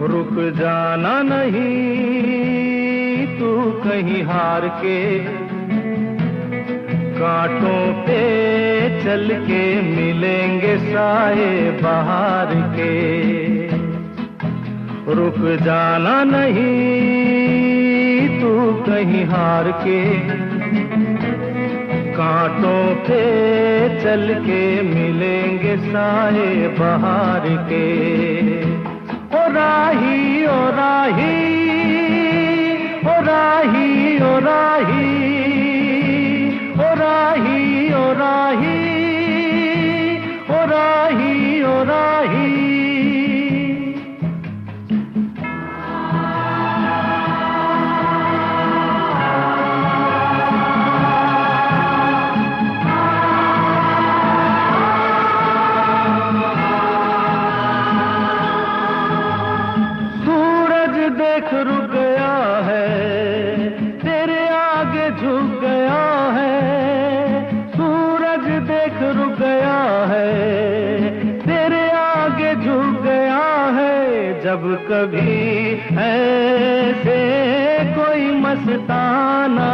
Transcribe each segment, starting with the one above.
रुक जाना नहीं तू कहीं हार के, कांटों पे चल के मिलेंगे साए बहार के। रुक जाना नहीं तू कहीं हार के, कांटों पे चल के मिलेंगे साए बहार के। ओ राही ओ राही ओ राही ओ राही ओ राही ओ राही ओ राही ओ राही। देख रुक गया है, तेरे आगे झुक गया है। सूरज देख रुक गया है, तेरे आगे झुक गया है। जब कभी ऐसे कोई मस्ताना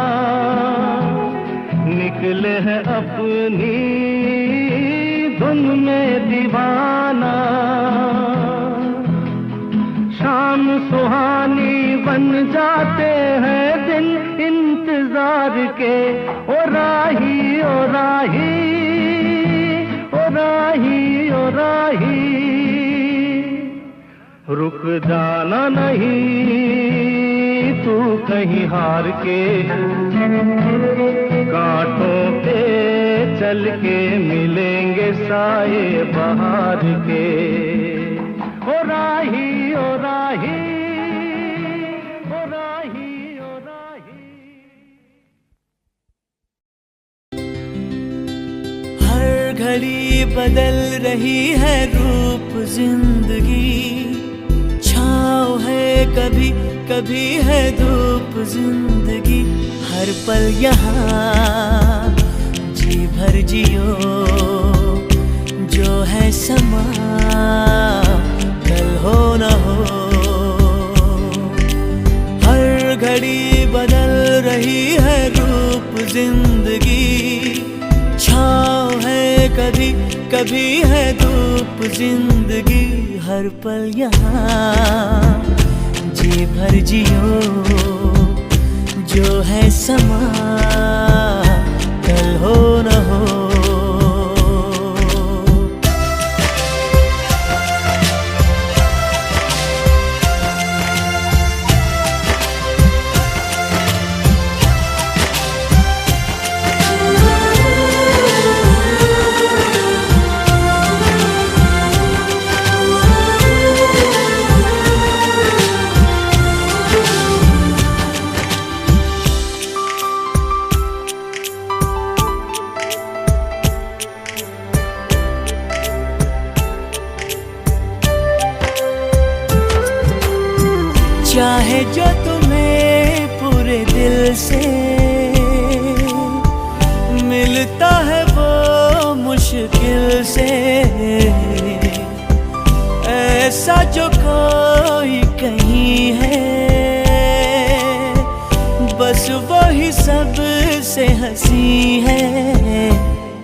निकले है अपनी धुन में दीवाना, शाम सुहानी बन जाते हैं दिन इंतजार के। ओ राही ओ राही ओ राही ओ राही। रुक जाना नहीं तू कहीं हार के, कांटों पे चल के मिलेंगे साए बहार के। ओ राही ओ राही ओ राही ओ राही। हर घड़ी बदल रही है रूप जिंदगी, छाँव है कभी कभी है धूप जिंदगी। हर पल यहाँ जी भर जियो, जो है समा कल हो न हो। हर घड़ी बदल रही है रूप जिंदगी, छाँव है कभी कभी है धूप जिंदगी। हर पल यहाँ जी भर जियो, जो है समा कल हो न हो। चाहे जो तुम्हें पूरे दिल से मिलता है वो मुश्किल से, ऐसा जो कोई कहीं है बस वही सबसे हंसी है।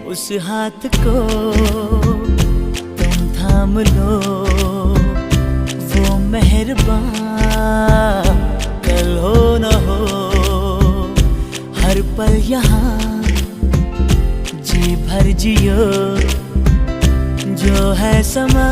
उस हाथ को तुम थाम लो, वो मेहरबान कल हो न हो। हर पल यहाँ जी भर जियो, जो है समा